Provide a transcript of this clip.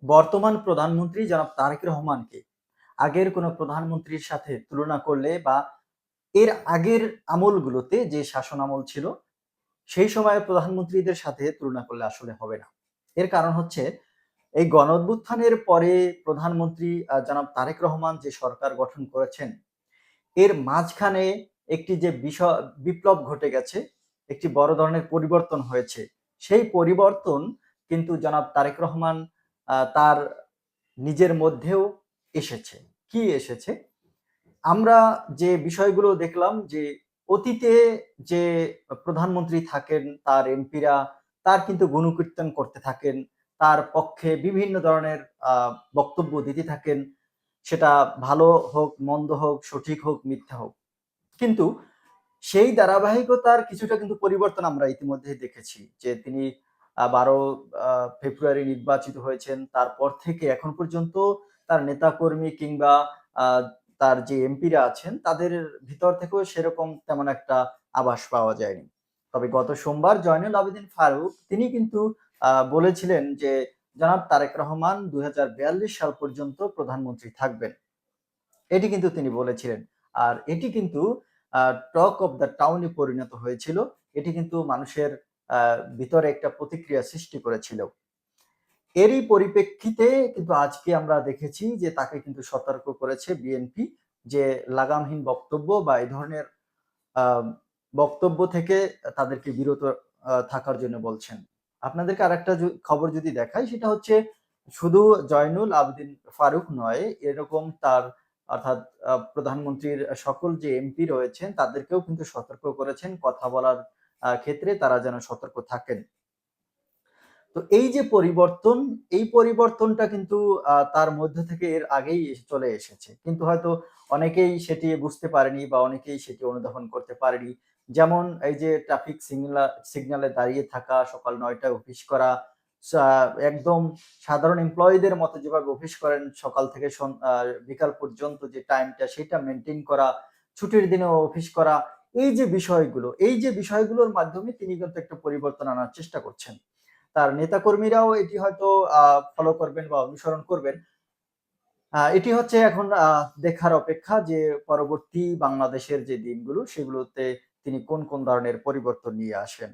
বর্তমান প্রধানমন্ত্রী জনাব তারেক রহমানকে আগের কোনো প্রধানমন্ত্রীর সাথে তুলনা করলে বা এর আগের আমলগুলোতে যে শাসন আমল ছিল, সেই সময়ের প্রধানমন্ত্রীদের সাথে তুলনা করলে আসলে হবে না। এর কারণ হচ্ছে এই গণঅভ্যুত্থানের পরে প্রধানমন্ত্রী জনাব তারেক রহমান যে সরকার গঠন করেছেন, এর মাঝখানে একটি যে বিপ্লব ঘটে গেছে, একটি বড় ধরনের পরিবর্তন হয়েছে। সেই পরিবর্তন কিন্তু জনাব তারেক রহমান তার নিজের মধ্যেও এসেছে। কি এসেছে? আমরা যে বিষয়গুলো দেখলাম যে অতীতে যে প্রধানমন্ত্রী থাকেন, তার এমপিরা তার কিন্তু গুণকীর্তন করতে থাকেন। তার পক্ষে বিভিন্ন ধরনের আ বক্তব্য দিতে থাকেন। সেটা ভালো হোক, মন্দ হোক, সঠিক হোক, মিথ্যা হোক। কিন্তু সেই ধারাবাহিকতার কিছুটা কিন্তু পরিবর্তন আমরা ইতিমধ্যেই দেখেছি। যে তিনি ১২ আ ফেব্রুয়ারি নির্বাচিত হয়েছেন। তারপর থেকে এখন পর্যন্ত তার নেতাকর্মী কিংবা আ তার যে এমপিরা আছেন তাদের ভিতর থেকেও সেরকম তেমন একটা আভাস পাওয়া যায়নি। তবে গত সোমবার জয়নুল আবেদীন ফারুক তিনি কিন্তু বলেছিলেন যে জনাব তারেক রহমান ২০৪২ সাল পর্যন্ত প্রধানমন্ত্রী থাকবেন। এটি কিন্তু তিনি বলেছিলেন। আর এটি কিন্তু আ টক অফ দ্যা টাউন এ পরিণত হয়েছিল। এটি কিন্তু মানুষের আ ভিতরে একটা প্রতিক্রিয়া সৃষ্টি করেছিল। এরই পরিপ্রেক্ষিতে কিন্তু আজকে আমরা দেখেছি যে তাকে কিন্তু সতর্ক করেছে বিএনপি যে লাগামহীন বক্তব্য বা এই ধরনের আ বক্তব্য থেকে তাদেরকে বিরত থাকার জন্য বলছেন। আপনাদেরকে আরেকটা খবর যদি দেখাই সেটা হচ্ছে শুধু জয়নুল আবেদীন ফারুক নয়, এরকম তার অর্থাৎ প্রধানমন্ত্রীর সকল যে এমপি রয়েছেন তাদেরকেও কিন্তু সতর্ক করেছেন কথা বলার ক্ষেত্রে তারা যেন সতর্ক থাকেন। তো এই যে পরিবর্তন, এই পরিবর্তনটা কিন্তু তার মধ্য থেকে এর আগেই চলে এসেছে। কিন্তু হয়তো অনেকেই সেটি বুঝতে পারেনি বা অনেকেই সেটি অনুধাবন করতে পারেনি। যেমন এই যে ট্রাফিক সিগন্যালে দাঁড়িয়ে থাকা, সকাল ৯ টায় অফিস করা, সা একদম সাধারণ এমপ্লয়িদের মতো যেভাবে অফিস করেন সকাল থেকে বিকাল পর্যন্ত যে টাইমটা সেটা মেইনটেইন করা, ছুটির দিনেও অফিস করা। এই যে বিষয়গুলোর মাধ্যমে তিনি কিন্তু একটা পরিবর্তন আনার চেষ্টা করছেন। তার নেতাকর্মীরাও এটি হয়তো ফলো করবেন বা অনুসরণ করবেন। এটি হচ্ছে এখন দেখার অপেক্ষা যে পরবর্তী বাংলাদেশের যে দিনগুলো সেগুলোতে তিনি কোন ধরনের পরিবর্তন নিয়ে আসেন।